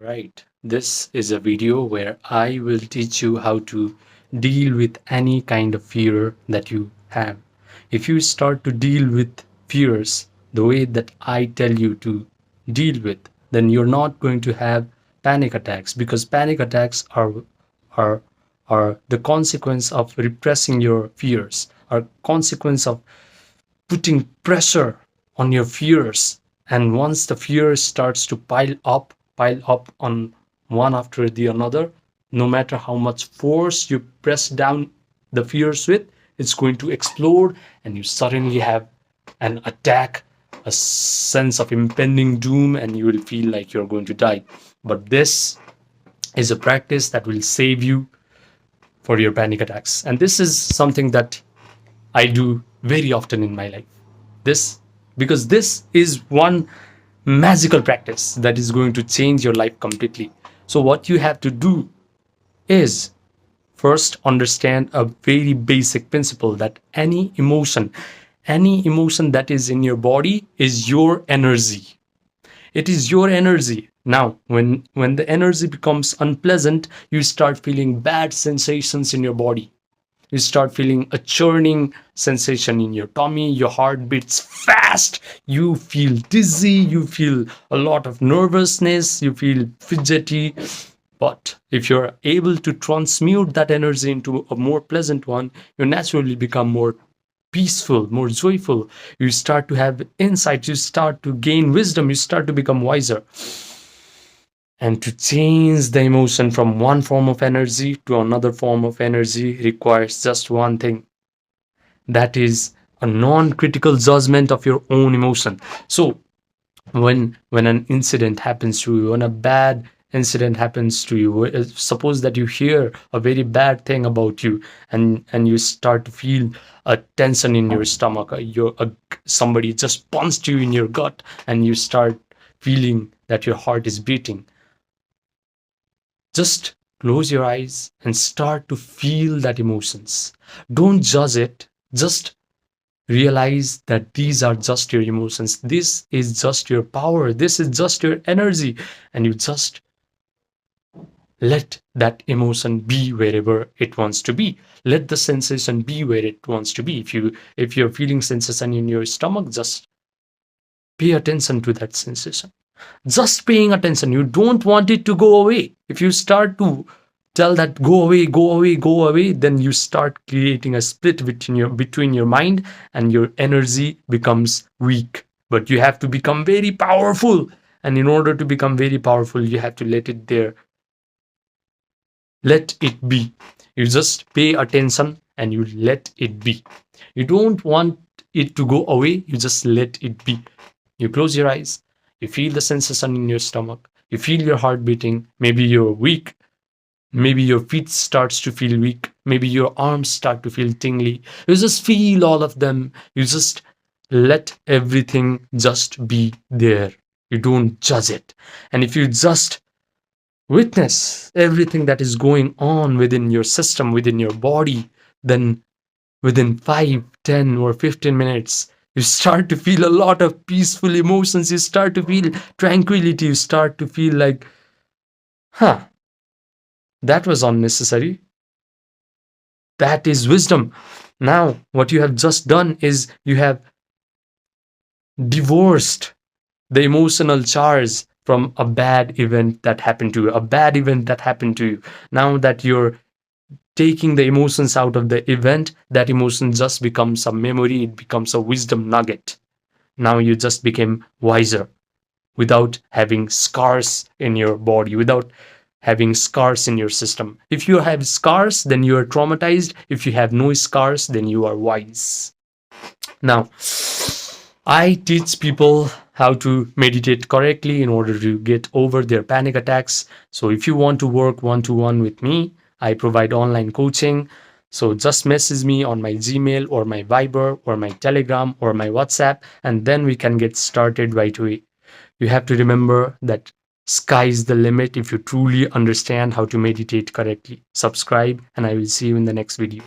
Right. This is a video where I will teach you how to deal with any kind of fear that you have. If you start to deal with fears the way that I tell you to deal with, then you're not going to have panic attacks because panic attacks are are the consequence of repressing your fears, are consequence of putting pressure on your fears. And once the fear starts to pile up on one after the another, no matter how much force you press down the fears with, it's going to explode and you suddenly have an attack, a sense of impending doom, and you will feel like you're going to die. But this is a practice that will save you for your panic attacks. And this is something that I do very often in my life. This because this is one magical practice that is going to change your life completely. So what you have to do is first understand a very basic principle that any emotion that is in your body is your energy. It is your energy. Now when the energy becomes unpleasant, you start feeling bad sensations in your body. You start feeling a churning sensation in your tummy, your heart beats fast, you feel dizzy, you feel a lot of nervousness, you feel fidgety. But if you're able to transmute that energy into a more pleasant one, you naturally become more peaceful, more joyful. You start to have insight, you start to gain wisdom, you start to become wiser. And to change the emotion from one form of energy to another form of energy requires just one thing, that is a non-critical judgment of your own emotion. So when an incident happens to you, when a bad incident happens to you, suppose that you hear a very bad thing about you, and you start to feel a tension in your stomach, somebody just punched you in your gut, and you start feeling that your heart is beating. Just close your eyes and start to feel that emotions. Don't judge it. Just realize that these are just your emotions. This is just your power. This is just your energy. And you just let that emotion be wherever it wants to be. Let the sensation be where it wants to be. If you're feeling sensation in your stomach, just pay attention to that sensation. Just paying attention. You don't want it to go away. If you start to tell that go away, go away, go away, then you start creating a split between your mind, and your energy becomes weak. But you have to become very powerful. And in order to become very powerful, you have to let it there. Let it be. You just pay attention and you let it be. You don't want it to go away, you just let it be. You close your eyes, you feel the sensation in your stomach, you feel your heart beating, maybe you're weak, maybe your feet starts to feel weak, maybe your arms start to feel tingly. You just feel all of them. You just let everything just be there. You don't judge it. And if you just witness everything that is going on within your system, within your body, then within 5, 10, or 15 minutes, you start to feel a lot of peaceful emotions. You start to feel tranquility. You start to feel like, huh, that was unnecessary. That is wisdom. Now, what you have just done is you have divorced the emotional charge from a bad event that happened to you, a bad event that happened to you. Now that you're taking the emotions out of the event, that emotion just becomes a memory, it becomes a wisdom nugget. Now you just became wiser without having scars in your body, without having scars in your system. If you have scars, then you are traumatized. If you have no scars, then you are wise. Now, I teach people how to meditate correctly in order to get over their panic attacks. So if you want to work one-to-one with me, I provide online coaching. So just message me on my Gmail or my Viber or my Telegram or my WhatsApp, and then we can get started right away. You have to remember that sky is the limit if you truly understand how to meditate correctly. Subscribe, and I will see you in the next video.